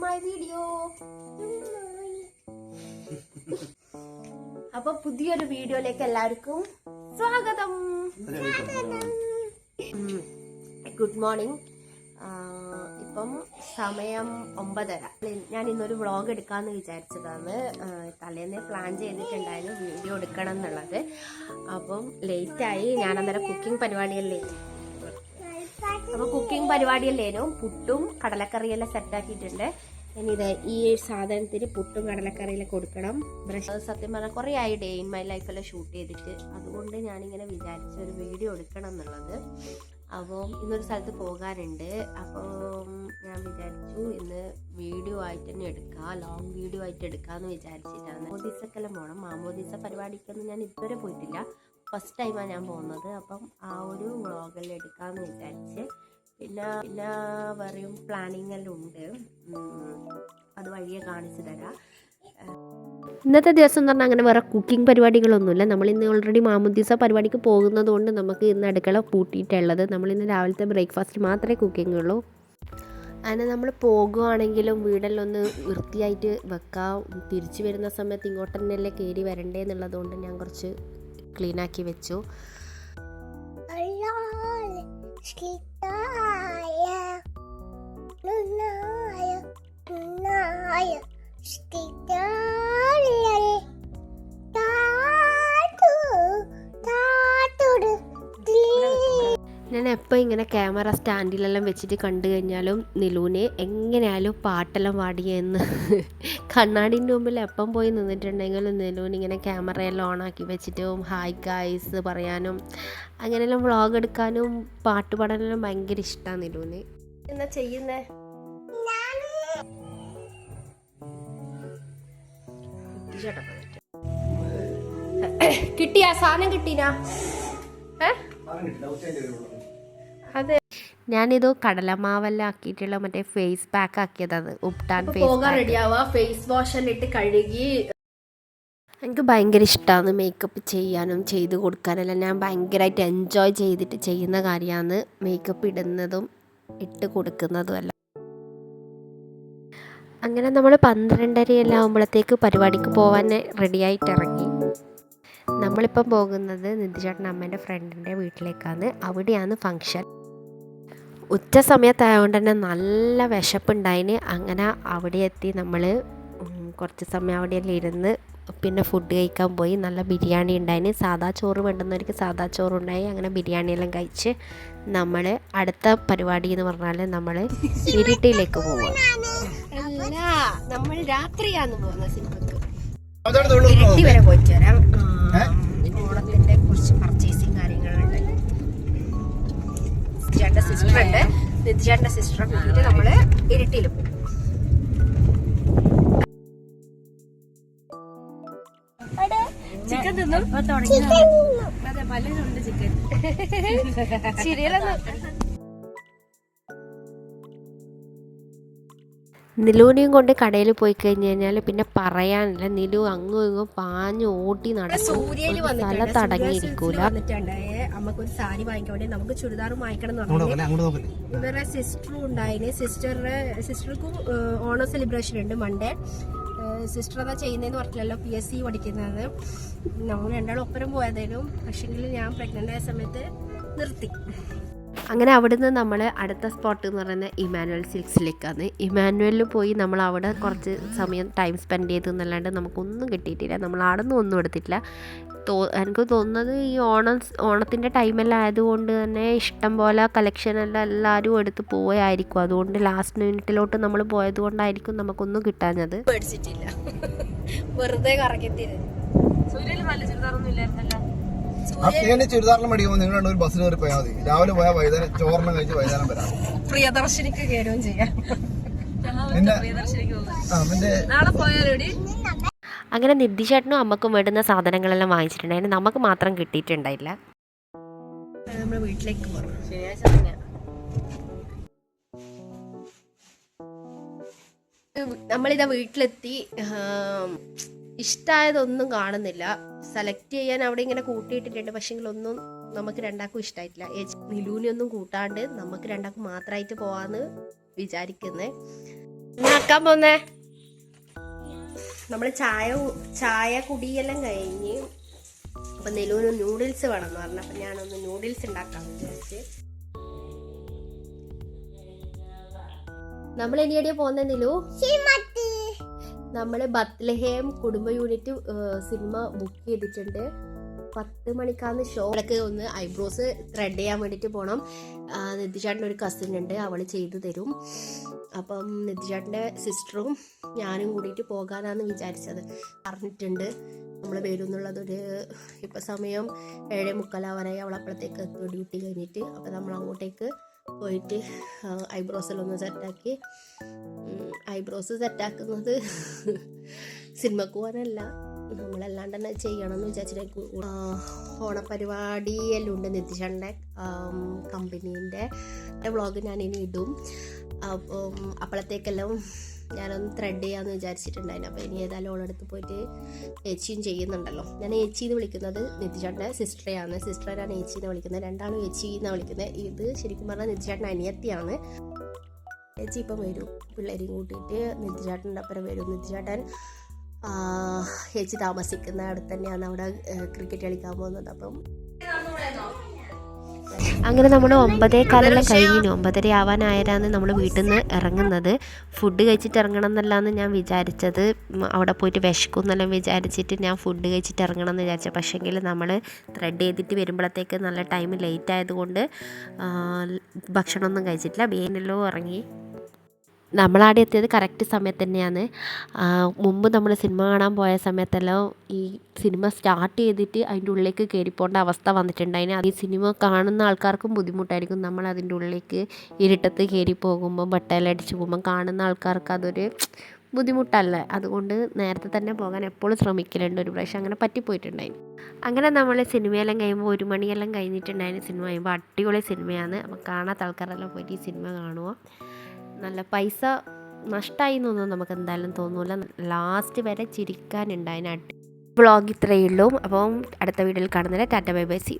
My video. അപ്പൊ പുതിയൊരു വീഡിയോയിലേക്ക് എല്ലാവർക്കും സ്വാഗതം. Good morning. ഇപ്പം സമയം 9:30. ഞാൻ ഇന്നൊരു വ്ളോഗ് എടുക്കാമെന്ന് വിചാരിച്ചതാണ്. തലേന്ന് പ്ലാൻ ചെയ്തിട്ടുണ്ടായിരുന്നു വീഡിയോ എടുക്കണം എന്നുള്ളത്. അപ്പം ലേറ്റായി. ഞാൻ അന്നേരം കുക്കിംഗ് പരിപാടിയല്ലേനു. പുട്ടും കടലക്കറിയെല്ലാം സെറ്റാക്കിയിട്ടുണ്ട്. ഇനി ഇത് ഈ സാധനത്തിന് പുട്ടും കടലക്കറിയിലൊക്കെ കൊടുക്കണം. ബ്രഷ് സത്യം പറഞ്ഞാൽ കുറേ ആയി ഡേ ഇൻ മൈ ലൈഫെല്ലാം ഷൂട്ട് ചെയ്തിട്ട്. അതുകൊണ്ട് ഞാനിങ്ങനെ വിചാരിച്ച ഒരു വീഡിയോ എടുക്കണം എന്നുള്ളത്. അപ്പോൾ ഇന്നൊരു സ്ഥലത്ത് പോകാനുണ്ട്. അപ്പം ഞാൻ വിചാരിച്ചു ഇന്ന് വീഡിയോ ആയിട്ട് തന്നെ എടുക്കാം, ലോങ് വീഡിയോ ആയിട്ട് എടുക്കാമെന്ന് വിചാരിച്ചിട്ടാണ്. മാമോദീസക്കെല്ലാം പോകണം. മാമോദീസ പരിപാടിക്കൊന്നും ഞാൻ ഇതുവരെ പോയിട്ടില്ല. ഫസ്റ്റ് ടൈമാണ് ഞാൻ പോകുന്നത്. അപ്പം ആ ഒരു വ്ളോഗെല്ലാം എടുക്കാമെന്ന് വിചാരിച്ച്. പിന്നെ വേറെയും പ്ലാനിങ് എല്ലാം ഉണ്ട്. അത് വഴിയെ കാണിച്ചു തരാം. ഇന്നത്തെ ദിവസം എന്ന് പറഞ്ഞാൽ അങ്ങനെ വേറെ കുക്കിംഗ് പരിപാടികളൊന്നുമില്ല. നമ്മളിന്ന് ഓൾറെഡി മാമോദീസ പരിപാടിക്ക് പോകുന്നത് കൊണ്ട് നമുക്ക് ഇന്ന് അടുക്കള പൂട്ടിയിട്ടുള്ളത്. നമ്മളിന്ന് രാവിലത്തെ ബ്രേക്ക്ഫാസ്റ്റ് മാത്രമേ കുക്കിംഗ് ഉള്ളൂ. അങ്ങനെ നമ്മൾ പോകുകയാണെങ്കിലും വീടെല്ലാം ഒന്ന് വൃത്തിയായിട്ട് വെക്കാം. തിരിച്ചു വരുന്ന സമയത്ത് ഇങ്ങോട്ട് തന്നെയല്ലേ കയറി വരണ്ടേ എന്നുള്ളതുകൊണ്ട് ഞാൻ കുറച്ച് ക്ലീനാക്കി വെച്ചു. ഞാൻ എപ്പോൾ ഇങ്ങനെ ക്യാമറ സ്റ്റാൻഡിലെല്ലാം വെച്ചിട്ട് കണ്ടു കഴിഞ്ഞാലും നിലൂനെ എങ്ങനെയായാലും പാട്ടെല്ലാം പാടിയെന്ന് കണ്ണാടിൻ്റെ മുമ്പിൽ എപ്പം പോയി നിന്നിട്ടുണ്ടെങ്കിലും നിലൂന് ഇങ്ങനെ ക്യാമറയെല്ലാം ഓണാക്കി വെച്ചിട്ടും ഹായ് ഗായ്സ് പറയാനും അങ്ങനെയെല്ലാം വ്ളോഗ് എടുക്കാനും പാട്ട് പാടാനെല്ലാം ഭയങ്കര ഇഷ്ടമാണ് നിലൂന്. എന്താ ചെയ്യുന്നേ? കിട്ടിയാ സാധനം കിട്ടീനാ? അതെ, ഞാനിത് കടലമാവെല്ലാം ആക്കിയിട്ടുള്ള മറ്റേ ഫേസ് പാക്ക് ആക്കിയതാണ്. ഉപ്ടാൻ ഫേസ് വാഷ് എല്ലാം ഇട്ട് കഴുകി. എനിക്ക് ഭയങ്കര ഇഷ്ടമാണ് മേക്കപ്പ് ചെയ്യാനും ചെയ്ത് കൊടുക്കാനെല്ലാം. ഞാൻ ഭയങ്കരമായിട്ട് എൻജോയ് ചെയ്തിട്ട് ചെയ്യുന്ന കാര്യമാണ് മേക്കപ്പ് ഇടുന്നതും ഇട്ട് കൊടുക്കുന്നതും എല്ലാം. അങ്ങനെ നമ്മൾ 12:30 ആകുമ്പോഴത്തേക്ക് പരിപാടിക്ക് പോകാൻ റെഡിയായിട്ട് ഇറങ്ങി. നമ്മളിപ്പം പോകുന്നത് നിധിചേട്ടൻ അമ്മേൻ്റെ ഫ്രണ്ടിൻ്റെ വീട്ടിലേക്കാണ്. അവിടെയാണ് ഫങ്ഷൻ. ഉച്ച സമയത്തായതുകൊണ്ട് തന്നെ നല്ല വിശപ്പുണ്ടായിന്. അങ്ങനെ അവിടെ എത്തി നമ്മൾ കുറച്ച് സമയം അവിടെയെല്ലാം ഇരുന്ന് പിന്നെ ഫുഡ് കഴിക്കാൻ പോയി. നല്ല ബിരിയാണി ഉണ്ടായിന്. സാദാ ചോറ് വേണ്ടുന്നവർക്ക് സാദാ ചോറുണ്ടായി. അങ്ങനെ ബിരിയാണിയെല്ലാം കഴിച്ച് നമ്മൾ അടുത്ത പരിപാടി എന്ന് പറഞ്ഞാൽ നമ്മൾ ഇരിട്ടിയിലേക്ക് പോവുക. അല്ല, നമ്മൾ രാത്രിയാണ് പോകുന്നത് സിനിമക്ക്. ഇരിട്ടി വരെ പോയിട്ട് വരാം. ഓണത്തിന്റെ കുറച്ച് പർച്ചേസിങ് കാര്യങ്ങളുണ്ട്. നിധിചേട്ടൻ്റെ സിസ്റ്റർ ഉണ്ട്. നിധിചേട്ടൻ്റെ സിസ്റ്ററെ കൂട്ടിയിട്ട് നമ്മള് ഇരിട്ടിയിൽ പോകും. ചിക്കൻ തിന്നും അതെ, പലരുണ്ട് ചിക്കൻ. നിലൂനെയും കൊണ്ട് കടയിൽ പോയി കഴിഞ്ഞ് കഴിഞ്ഞാൽ പിന്നെ പറയാനില്ല. നിലു അങ്ങും ഇങ്ങും പാഞ്ഞു ഓട്ടി നടക്കും. സ്ഥലം തടങ്ങിയിരിക്കൂല. അമ്മക്കൊരു സാരി വാങ്ങിക്കാൻ വേണ്ടി നമുക്ക് ചുരിദാർ വാങ്ങിക്കണം എന്ന് പറഞ്ഞു. ഇവരുടെ സിസ്റ്ററും ഉണ്ടായിന്. സിസ്റ്റർക്കും ഓണം സെലിബ്രേഷൻ ഉണ്ട് മൺഡേ. സിസ്റ്റർ അതാ ചെയ്യുന്നതെന്ന് പറഞ്ഞില്ലല്ലോ, PSC പഠിക്കുന്നത്. നമ്മൾ രണ്ടാളും ഒപ്പരം പോയതേനും. പക്ഷെങ്കിൽ ഞാൻ പ്രഗ്നന്റ് ആയ സമയത്ത് നിർത്തി. അങ്ങനെ അവിടുന്ന് നമ്മൾ അടുത്ത സ്പോട്ട് എന്ന് പറയുന്നത് ഇമാനുവൽ സിൽക്സിലേക്കാണ്. ഇമാനുവലിൽ പോയി നമ്മൾ അവിടെ കുറച്ച് സമയം ടൈം സ്പെൻഡ് ചെയ്തു എന്നല്ലാണ്ട് നമുക്കൊന്നും കിട്ടിയിട്ടില്ല. നമ്മൾ അവിടെ നിന്ന് ഒന്നും എടുത്തിട്ടില്ല. എനിക്ക് തോന്നുന്നത് ഈ ഓണത്തിൻ്റെ ടൈമെല്ലാം ആയതുകൊണ്ട് തന്നെ ഇഷ്ടം പോലെ കളക്ഷനെല്ലാം എല്ലാവരും എടുത്ത് പോയായിരിക്കും. അതുകൊണ്ട് ലാസ്റ്റ് മിനിറ്റിലോട്ട് നമ്മൾ പോയത് കൊണ്ടായിരിക്കും നമുക്കൊന്നും കിട്ടാഞ്ഞത്. പഠിച്ചിട്ടില്ല, വെറുതെ കറക്കത്തില്ല. ചുരിദാറിലും മേടിക്കുമ്പോൾ നിങ്ങൾ ഒരു ബസ്സിൽ കയറി പോയാൽ മതി. രാവിലെ പോയാൽ വൈകുന്നേരം ചോറിനും കഴിച്ച് വൈകുന്നേരം വരാം. പ്രിയദർശിനിക്ക് കയറുകയും ചെയ്യാം. അങ്ങനെ നിധിചേട്ടനും അമ്മക്കും വേണ്ടുന്ന സാധനങ്ങളെല്ലാം വാങ്ങിച്ചിട്ടുണ്ടായിരുന്നു. നമുക്ക് മാത്രം കിട്ടിയിട്ടുണ്ടായില്ല. നമ്മൾ വീട്ടിലേക്ക് പോകണം. നമ്മളിതാ വീട്ടിലെത്തി. ഇഷ്ടമായതൊന്നും കാണുന്നില്ല. സെലക്ട് ചെയ്യാൻ അവിടെ ഇങ്ങനെ കൂട്ടിയിട്ടിട്ടുണ്ട്. പക്ഷെങ്കിലൊന്നും നമുക്ക് രണ്ടാൾക്കും ഇഷ്ടമായിട്ടില്ല. നിലൂനൊന്നും കൂട്ടാണ്ട് നമുക്ക് രണ്ടാൾക്കും മാത്രമായിട്ട് പോവാന്ന് വിചാരിക്കുന്നത്. ആക്കാൻ പോന്നേ നമ്മൾ ചായ കുടിയെല്ലാം കഴിഞ്ഞ് അപ്പൊ നെലൂന് നൂഡിൽസ് വേണമെന്ന് പറഞ്ഞു. അപ്പൊ ഞാനൊന്ന് നൂഡിൽസ് ഉണ്ടാക്കാന്ന് വിചാരിച്ച്. നമ്മൾ ഇനി എവിടെയാ പോകുന്ന നിലു? നമ്മള് ബത്ലഹേം കുടുംബ യൂണിറ്റ് സിനിമ ബുക്ക് ചെയ്തിട്ടുണ്ട്. 10 മണിക്കാന്ന് ഷോ. അവൾക്ക് ഒന്ന് ഐബ്രോസ് ത്രെഡ് ചെയ്യാൻ വേണ്ടിയിട്ട് പോകണം. നിധിചാട്ടിൻ്റെ ഒരു കസിൻ ഉണ്ട്, അവൾ ചെയ്തു തരും. അപ്പം നിധിചാട്ടിൻ്റെ സിസ്റ്ററും ഞാനും കൂടിയിട്ട് പോകാനാണ് വിചാരിച്ചത്. പറഞ്ഞിട്ടുണ്ട് നമ്മൾ വരും എന്നുള്ളതൊരു ഇപ്പം സമയം 7:45 അവൾ അപ്പോഴത്തേക്ക് എത്തും ഡ്യൂട്ടി കഴിഞ്ഞിട്ട്. അപ്പം നമ്മൾ അങ്ങോട്ടേക്ക് പോയിട്ട് ഐബ്രോസെല്ലാം ഒന്ന് സെറ്റാക്കി. ഐബ്രോസ് സെറ്റാക്കുന്നത് സിനിമക്ക് പോകാനല്ല, നമ്മളല്ലാണ്ട് തന്നെ ചെയ്യണം എന്ന് വിചാരിച്ചിട്ട് ഓണപരിപാടിയെല്ലാം ഉണ്ട് നിധിചാട്ടിൻ്റെ കമ്പനീൻ്റെ വ്ളോഗ് ഞാനിനി ഇടും. അപ്പം അപ്പോഴത്തേക്കെല്ലാം ഞാനൊന്ന് ത്രെഡ് ചെയ്യാമെന്ന് വിചാരിച്ചിട്ടുണ്ടായിരുന്നു. അപ്പോൾ ഇനി ഏതായാലും ഓളടുത്ത് പോയിട്ട് ഏച്ചിയും ചെയ്യുന്നുണ്ടല്ലോ. ഞാൻ ഏച്ചി എന്ന് വിളിക്കുന്നത് നിധിചാട്ടിൻ്റെ സിസ്റ്ററെയാണ്. സിസ്റ്ററെ ഞാൻ ഏച്ചി എന്ന് വിളിക്കുന്നത്, രണ്ടാളും ഏച്ചി എന്നാണ് വിളിക്കുന്നത്. ഇത് ശരിക്കും പറഞ്ഞാൽ നിധിചാട്ടിൻ്റെ അനിയത്തിയാണ്. ഏച്ചി ഇപ്പം വരും, പിള്ളേരെയും കൂട്ടിയിട്ട് നിധിചാട്ടൻ്റെ അപ്പുറം വരും. നിധിചാട്ടൻ ഏച്ചി താമസിക്കുന്ന അടുത്ത് തന്നെയാണ് അവിടെ ക്രിക്കറ്റ് കളിക്കാൻ പോകുന്നത്. അപ്പം അങ്ങനെ നമ്മൾ 9:15 കഴിഞ്ഞു. 9:30 ആവാനായരാണ് നമ്മൾ വീട്ടിൽ നിന്ന് ഇറങ്ങുന്നത്. ഫുഡ് കഴിച്ചിട്ട് ഇറങ്ങണം എന്നല്ലാന്ന് ഞാൻ വിചാരിച്ചത്. അവിടെ പോയിട്ട് വിശക്കും എന്നെല്ലാം വിചാരിച്ചിട്ട് ഞാൻ ഫുഡ് കഴിച്ചിട്ട് ഇറങ്ങണം എന്ന് വിചാരിച്ചത്. പക്ഷേങ്കിൽ നമ്മൾ ത്രെഡ് ചെയ്തിട്ട് വരുമ്പോഴത്തേക്ക് നല്ല ടൈം ലേറ്റ് ആയതുകൊണ്ട് ഭക്ഷണമൊന്നും കഴിച്ചിട്ടില്ല. വേനലോ ഇറങ്ങി. നമ്മളവിടെ എത്തിയത് കറക്റ്റ് സമയത്ത് തന്നെയാണ്. മുമ്പ് നമ്മൾ സിനിമ കാണാൻ പോയ സമയത്തെല്ലാം ഈ സിനിമ സ്റ്റാർട്ട് ചെയ്തിട്ട് അതിൻ്റെ ഉള്ളിലേക്ക് കയറിപ്പോണ്ട അവസ്ഥ വന്നിട്ടുണ്ടായിന്. ഈ സിനിമ കാണുന്ന ആൾക്കാർക്കും ബുദ്ധിമുട്ടായിരിക്കും. നമ്മൾ അതിൻ്റെ ഉള്ളിലേക്ക് ഇരുട്ടത്ത് കയറി പോകുമ്പോൾ ബട്ടയെല്ലാം അടിച്ച് പോകുമ്പോൾ കാണുന്ന ആൾക്കാർക്ക് അതൊരു ബുദ്ധിമുട്ടല്ലേ. അതുകൊണ്ട് നേരത്തെ തന്നെ പോകാൻ എപ്പോഴും ശ്രമിക്കലുണ്ട്. ഒരു പ്രാവശ്യം അങ്ങനെ പറ്റിപ്പോയിട്ടുണ്ടായിരുന്നു. അങ്ങനെ നമ്മൾ സിനിമയെല്ലാം കഴിയുമ്പോൾ 1 മണിയെല്ലാം കഴിഞ്ഞിട്ടുണ്ടായിരുന്നു. സിനിമ കഴിയുമ്പോൾ അടിപൊളി സിനിമയാണ്. അപ്പോൾ കാണാത്ത ആൾക്കാരെല്ലാം പോയിട്ട് ഈ സിനിമ കാണുക. നല്ല പൈസ നഷ്ടമായി എന്നൊന്നും നമുക്ക് എന്തായാലും തോന്നില്ല. ലാസ്റ്റ് വരെ ചിരിക്കാനുണ്ടായിന്. വ്ളോഗ് ഇത്രയേ ഉള്ളൂ. അപ്പം അടുത്ത വീഡിയോയിൽ കാണുന്നില്ല. Tata bye bye C.